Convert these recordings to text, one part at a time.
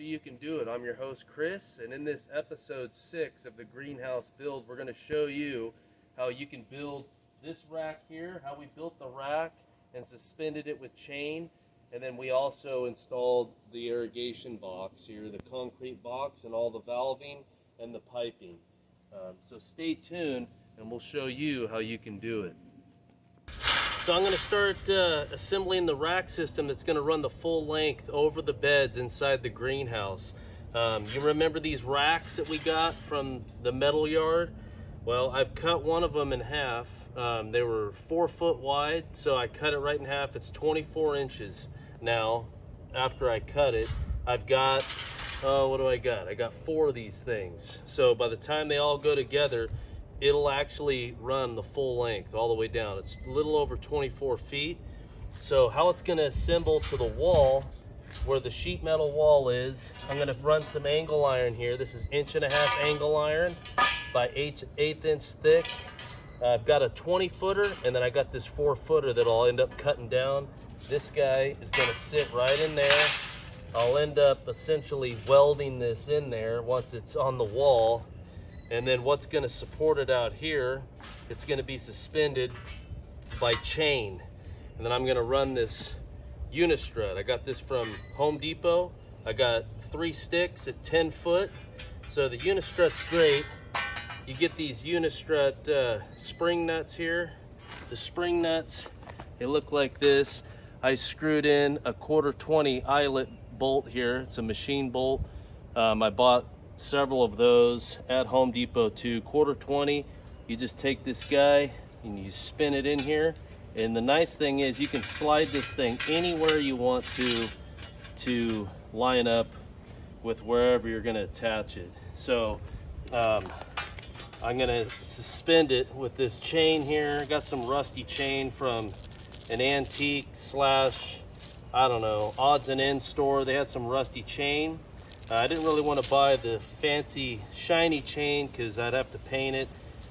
you can do it. I'm your host Chris, and in this episode 6 of the greenhouse build, we're going to show you how you can build this rack here, how we built the rack and suspended it with chain, and then we also installed the irrigation box here, the concrete box, and all the valving and the piping. So stay tuned and we'll show you how you can do it. So I'm going to start assembling the rack system that's going to run the full length over the beds inside the greenhouse. You remember these racks that we got from the metal yard? Well, I've cut one of them in half. They were 4 foot wide, so I cut it right in half. It's 24 inches now. After I cut it, I've got, what do I got? I got 4 of these things. So by the time they all go together, it'll actually run the full length all the way down. It's a little over 24 feet. So how it's going to assemble to the wall, where the sheet metal wall is, I'm going to run some angle iron here. This is 1.5 inch angle iron by 1/8 inch thick. I've got a 20 footer, and then I got this 4 footer that I'll end up cutting down. This guy is going to sit right in there. I'll end up essentially welding this in there once it's on the wall. And then what's going to support it out here, it's going to be suspended by chain. And then I'm going to run this unistrut. I got this from Home Depot. I got 3 sticks at 10 foot. So the unistrut's great. You get these unistrut spring nuts here. The spring nuts, they look like this. I screwed in a 1/4-20 eyelet bolt here. It's a machine bolt. I bought several of those at Home Depot too. 1/4-20. You just take this guy and you spin it in here, and the nice thing is you can slide this thing anywhere you want to line up with wherever you're going to attach it. So I'm going to suspend it with this chain here. Got some rusty chain from an antique slash, I don't know, odds and ends store. They had some rusty chain. I didn't really want to buy the fancy shiny chain because I'd have to paint it.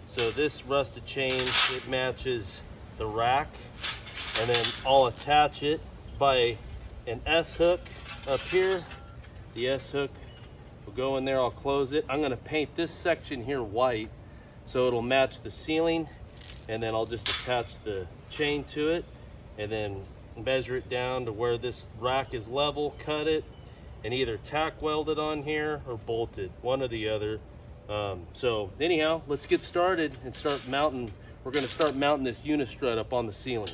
So this rusted chain, it matches the rack. And then I'll attach it by an S-hook up here. The S-hook will go in there, I'll close it. I'm going to paint this section here white so it'll match the ceiling. And then I'll just attach the chain to it and then measure it down to where this rack is level, cut it, and either tack weld it on here or bolt it, one or the other. So anyhow, let's get started and start mounting. We're going to start mounting this unistrut up on the ceiling.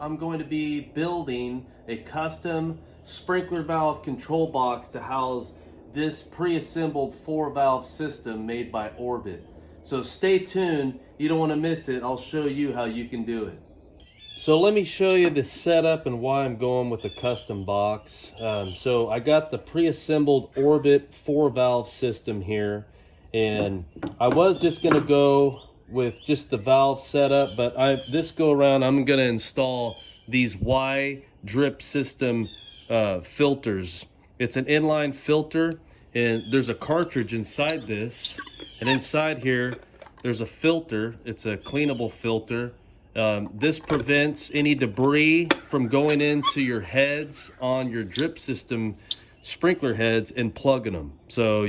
I'm going to be building a custom sprinkler valve control box to house this pre-assembled 4-valve system made by Orbit. So stay tuned, you don't want to miss it. I'll show you how you can do it. So let me show you the setup and why I'm going with a custom box. So I got the pre-assembled Orbit 4-valve system here, and I was just going to go with just the valve setup, but this go around I'm going to install these Y drip system filters. It's an inline filter, and there's a cartridge inside this, and inside here there's a filter. It's a cleanable filter. This prevents any debris from going into your heads on your drip system sprinkler heads and plugging them. So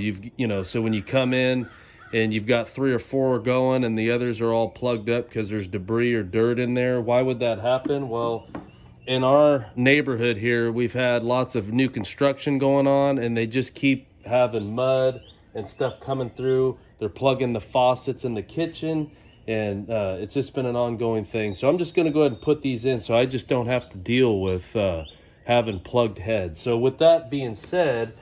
so when you come in and you've got 3 or 4 going and the others are all plugged up because there's debris or dirt in there, why would that happen? Well, in our neighborhood here, we've had lots of new construction going on, and they just keep having mud and stuff coming through. They're plugging the faucets in the kitchen, and it's just been an ongoing thing. So I'm just going to go ahead and put these in so I just don't have to deal with having plugged heads. So with that being said,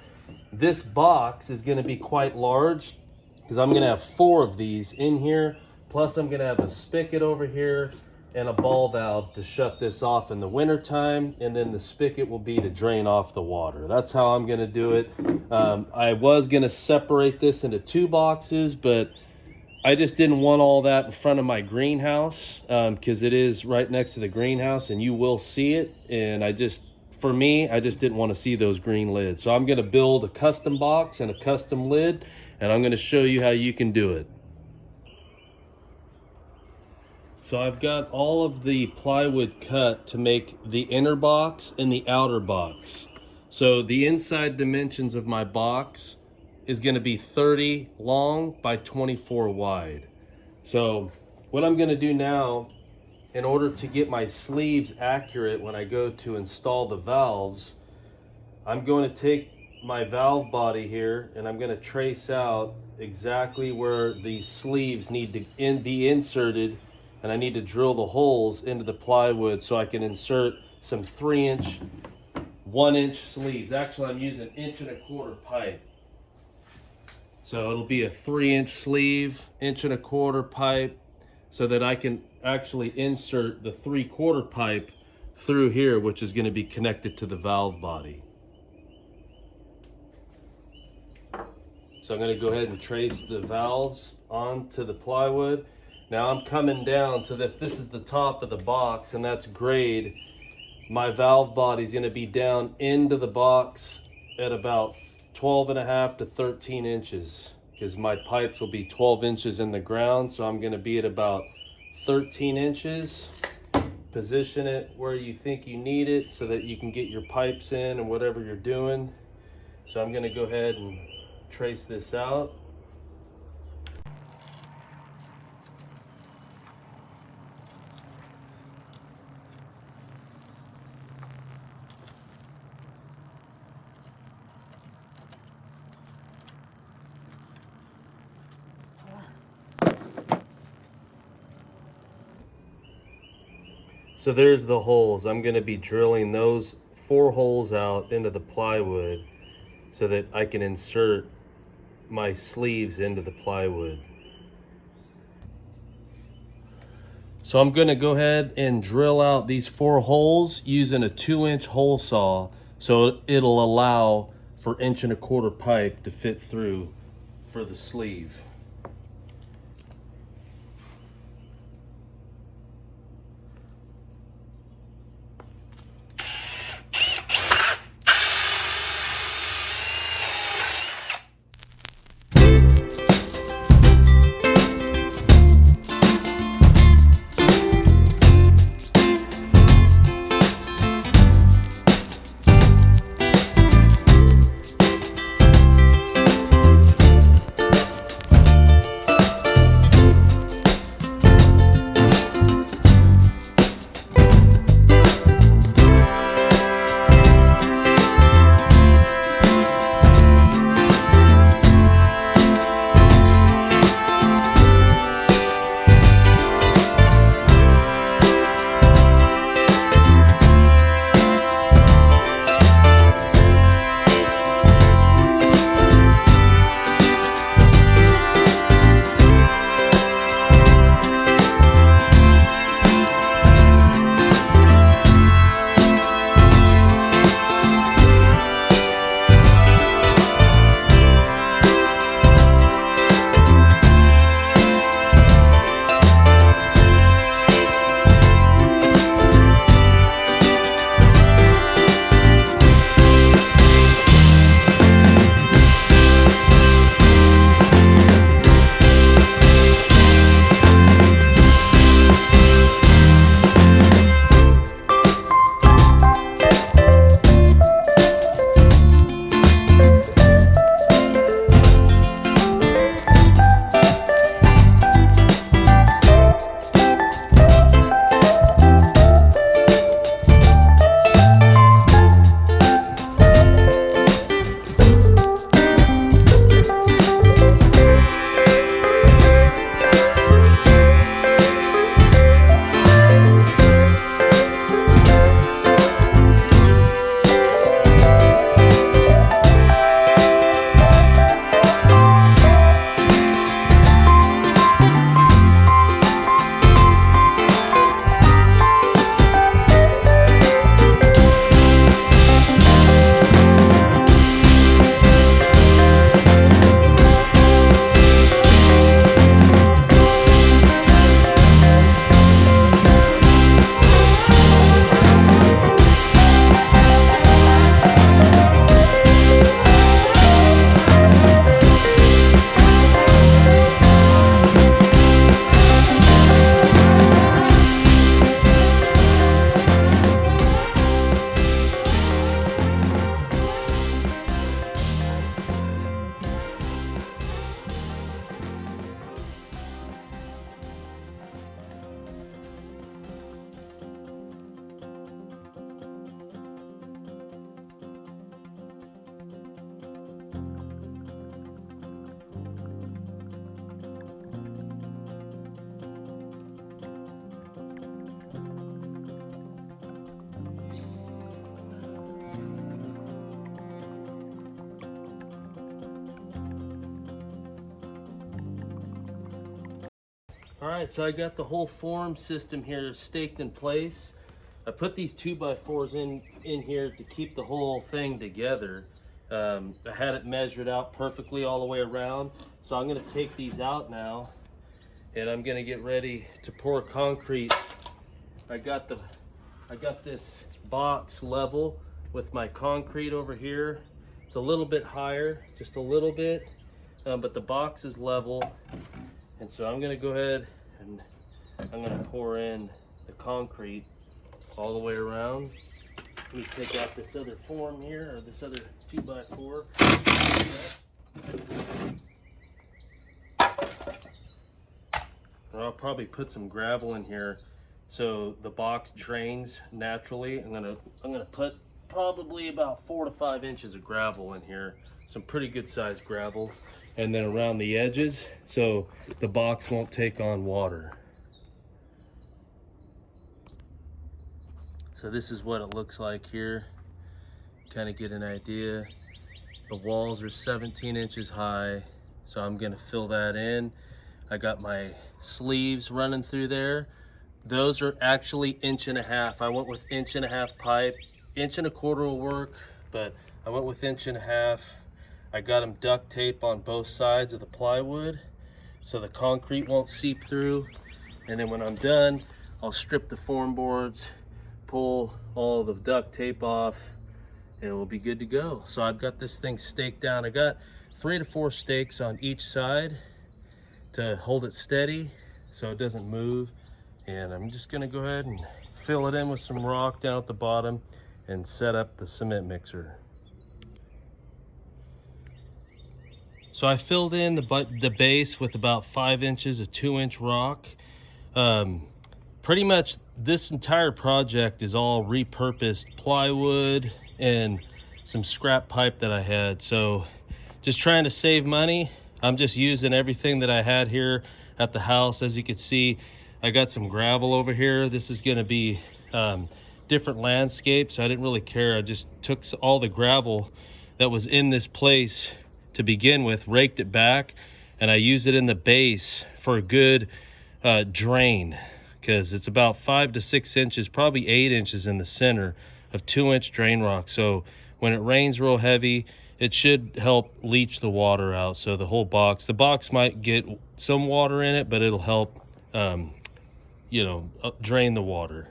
this box is going to be quite large because I'm going to have 4 of these in here, plus I'm going to have a spigot over here and a ball valve to shut this off in the winter time, and then the spigot will be to drain off the water. That's how I'm going to do it. I was going to separate this into 2 boxes, but I just didn't want all that in front of my greenhouse because it is right next to the greenhouse and you will see it. And for me, I just didn't want to see those green lids. So I'm going to build a custom box and a custom lid, and I'm going to show you how you can do it. So I've got all of the plywood cut to make the inner box and the outer box. So the inside dimensions of my box is going to be 30 long by 24 wide. So what I'm going to do now, in order to get my sleeves accurate when I go to install the valves, I'm going to take my valve body here and I'm going to trace out exactly where these sleeves need to be inserted, and I need to drill the holes into the plywood so I can insert some 3-inch, 1-inch sleeves. Actually, I'm using 1.25 inch pipe. So it'll be a 3-inch sleeve, 1.25 inch pipe, so that I can actually insert the 3/4 pipe through here, which is going to be connected to the valve body. So I'm going to go ahead and trace the valves onto the plywood. Now I'm coming down so that if this is the top of the box and that's grade, my valve body is going to be down into the box at about 12.5 to 13 inches because my pipes will be 12 inches in the ground. So I'm going to be at about 13 inches. Position it where you think you need it so that you can get your pipes in and whatever you're doing. So I'm going to go ahead and trace this out. So there's the holes. I'm going to be drilling those 4 holes out into the plywood so that I can insert my sleeves into the plywood. So I'm going to go ahead and drill out these 4 holes using a 2-inch hole saw, so it'll allow for 1.25 inch pipe to fit through for the sleeve. All right, so I got the whole form system here staked in place. I put these 2x4s in here to keep the whole thing together. I had it measured out perfectly all the way around. So I'm gonna take these out now and I'm gonna get ready to pour concrete. I got this box level with my concrete over here. It's a little bit higher, just a little bit, but the box is level. And so I'm gonna go ahead and I'm gonna pour in the concrete all the way around. Let me take out this other form here, or this other 2x4. And I'll probably put some gravel in here so the box drains naturally. I'm gonna put probably about 4 to 5 inches of gravel in here, some pretty good sized gravel, and then around the edges so the box won't take on water. So this is what it looks like here. Kind of get an idea. The walls are 17 inches high, so I'm gonna fill that in. I got my sleeves running through there. Those are actually 1.5 inches. I went with 1.5 inch pipe. 1.25 inches will work, but I went with 1.5 inches. I got them duct tape on both sides of the plywood so the concrete won't seep through. And then when I'm done, I'll strip the form boards, pull all the duct tape off, and we'll be good to go. So I've got this thing staked down. I got 3 to 4 stakes on each side to hold it steady so it doesn't move. And I'm just gonna go ahead and fill it in with some rock down at the bottom and set up the cement mixer. So I filled in the base with about 5 inches of 2-inch rock. Pretty much this entire project is all repurposed plywood and some scrap pipe that I had. So just trying to save money. I'm just using everything that I had here at the house. As you can see, I got some gravel over here. This is gonna be different landscapes. I didn't really care. I just took all the gravel that was in this place to begin with, raked it back, and I used it in the base for a good drain, because it's about 5 to 6 inches, probably 8 inches in the center of 2-inch drain rock. So when it rains real heavy, it should help leach the water out. So the box might get some water in it, but it'll help drain the water.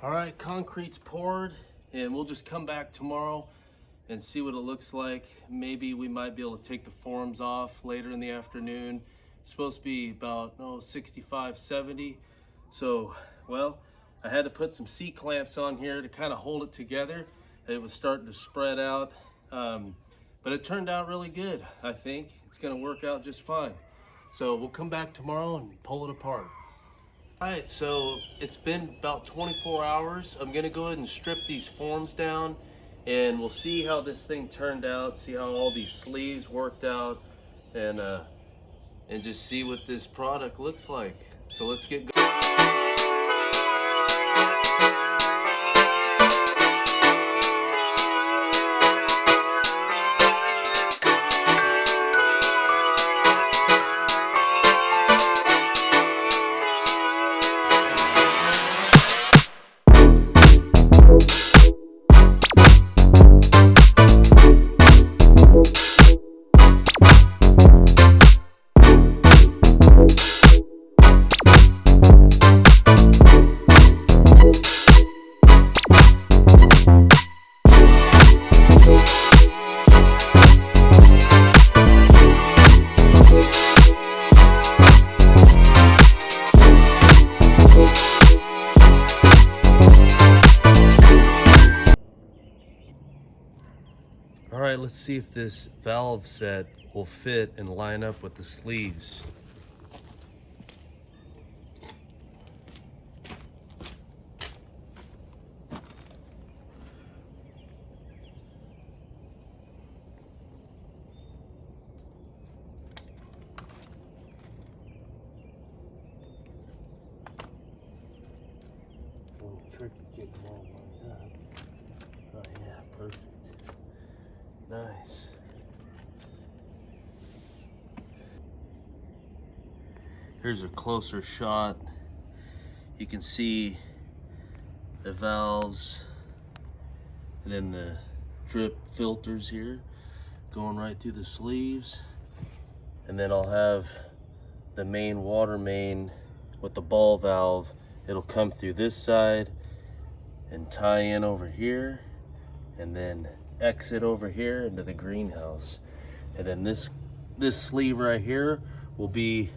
All right, concrete's poured, and we'll just come back tomorrow and see what it looks like. Maybe we might be able to take the forms off later in the afternoon. It's supposed to be about 65, 70. So, well, I had to put some C-clamps on here to kind of hold it together. It was starting to spread out, but it turned out really good. I think it's gonna work out just fine. So we'll come back tomorrow and pull it apart. All right, so it's been about 24 hours. I'm gonna go ahead and strip these forms down, and we'll see how this thing turned out, see how all these sleeves worked out, and just see what this product looks like. So let's get going. All right, let's see if this valve set will fit and line up with the sleeves. tricky getting them all lined up. Oh yeah, perfect. Nice. Here's a closer shot. You can see the valves and then the drip filters here going right through the sleeves. And then I'll have the main water main with the ball valve. It'll come through this side and tie in over here and then exit over here into the greenhouse. And then this sleeve right here will be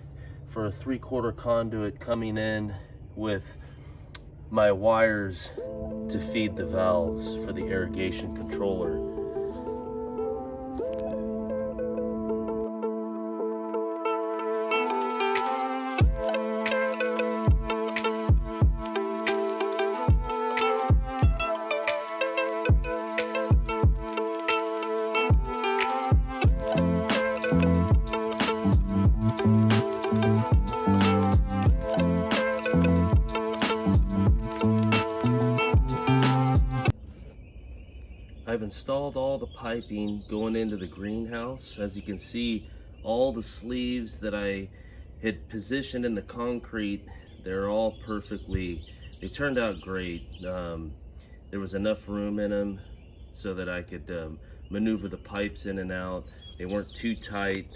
for a 3/4 conduit coming in with my wires to feed the valves for the irrigation controller. I've installed all the piping going into the greenhouse. As you can see, all the sleeves that I had positioned in the concrete, they're all they turned out great. There was enough room in them so that I could maneuver the pipes in and out. They weren't too tight.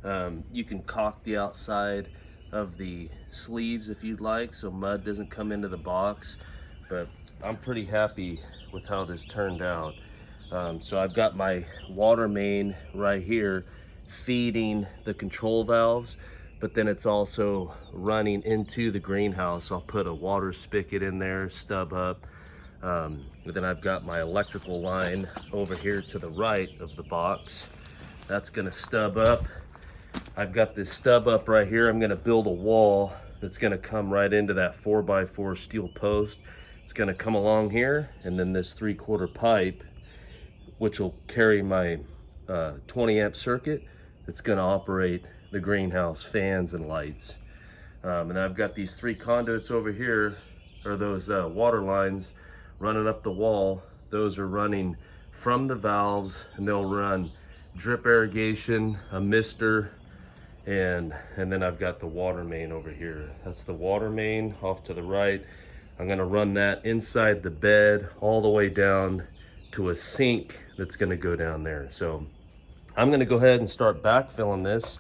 You can caulk the outside of the sleeves if you'd like, so mud doesn't come into the box, but I'm pretty happy with how this turned out. So I've got my water main right here feeding the control valves, but then it's also running into the greenhouse. I'll put a water spigot in there, stub up. And then I've got my electrical line over here to the right of the box. That's gonna stub up. I've got this stub up right here. I'm gonna build a wall that's gonna come right into that 4x4 steel post. It's gonna come along here, and then this 3/4 pipe, which will carry my 20 amp circuit. It's gonna operate the greenhouse fans and lights. And I've got these 3 conduits over here, or those water lines running up the wall. Those are running from the valves, and they'll run drip irrigation, a mister, and then I've got the water main over here. That's the water main off to the right. I'm gonna run that inside the bed all the way down to a sink that's gonna go down there. So I'm gonna go ahead and start backfilling this.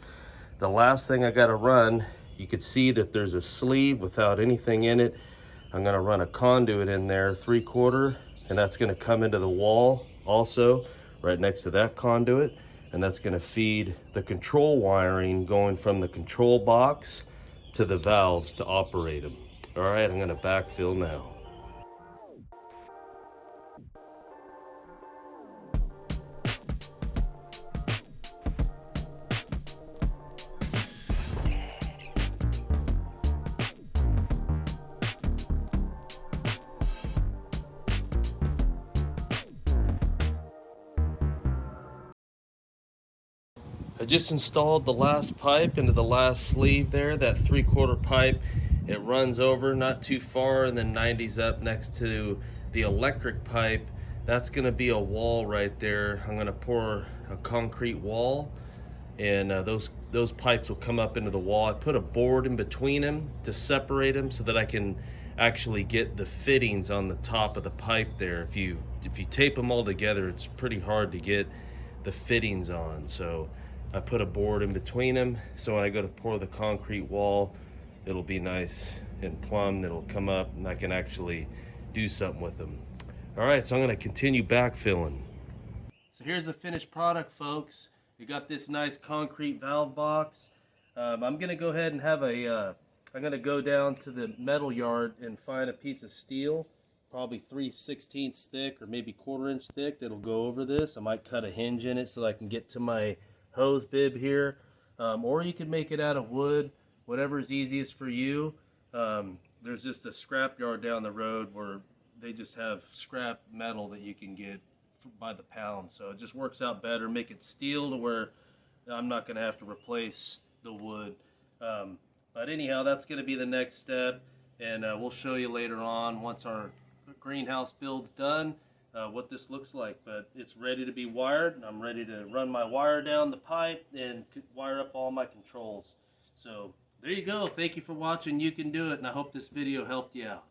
The last thing I gotta run, you can see that there's a sleeve without anything in it. I'm gonna run a conduit in there, 3/4, and that's gonna come into the wall also, right next to that conduit. And that's gonna feed the control wiring going from the control box to the valves to operate them. All right, I'm gonna backfill now. I just installed the last pipe into the last sleeve there, that 3/4 pipe. It runs over not too far and then 90s up next to the electric pipe. That's gonna be a wall right there. I'm gonna pour a concrete wall, and those pipes will come up into the wall. I put a board in between them to separate them so that I can actually get the fittings on the top of the pipe there. If you tape them all together, it's pretty hard to get the fittings on. So I put a board in between them, so when I go to pour the concrete wall, it'll be nice and plumb. It'll come up and I can actually do something with them. All right, so I'm gonna continue backfilling. So here's the finished product, folks. You got this nice concrete valve box. I'm gonna go ahead and have I'm gonna go down to the metal yard and find a piece of steel, probably 3/16 thick or maybe 1/4 inch thick, that'll go over this. I might cut a hinge in it so I can get to my hose bib here, or you can make it out of wood, whatever is easiest for you. There's just a scrap yard down the road where they just have scrap metal that you can get by the pound, so it just works out better. Make it steel to where I'm not going to have to replace the wood. But anyhow, that's going to be the next step. and we'll show you later on once our greenhouse build's done what this looks like. But it's ready to be wired, and I'm ready to run my wire down the pipe and wire up all my controls. So there you go. Thank you for watching. You can do it, and I hope this video helped you out.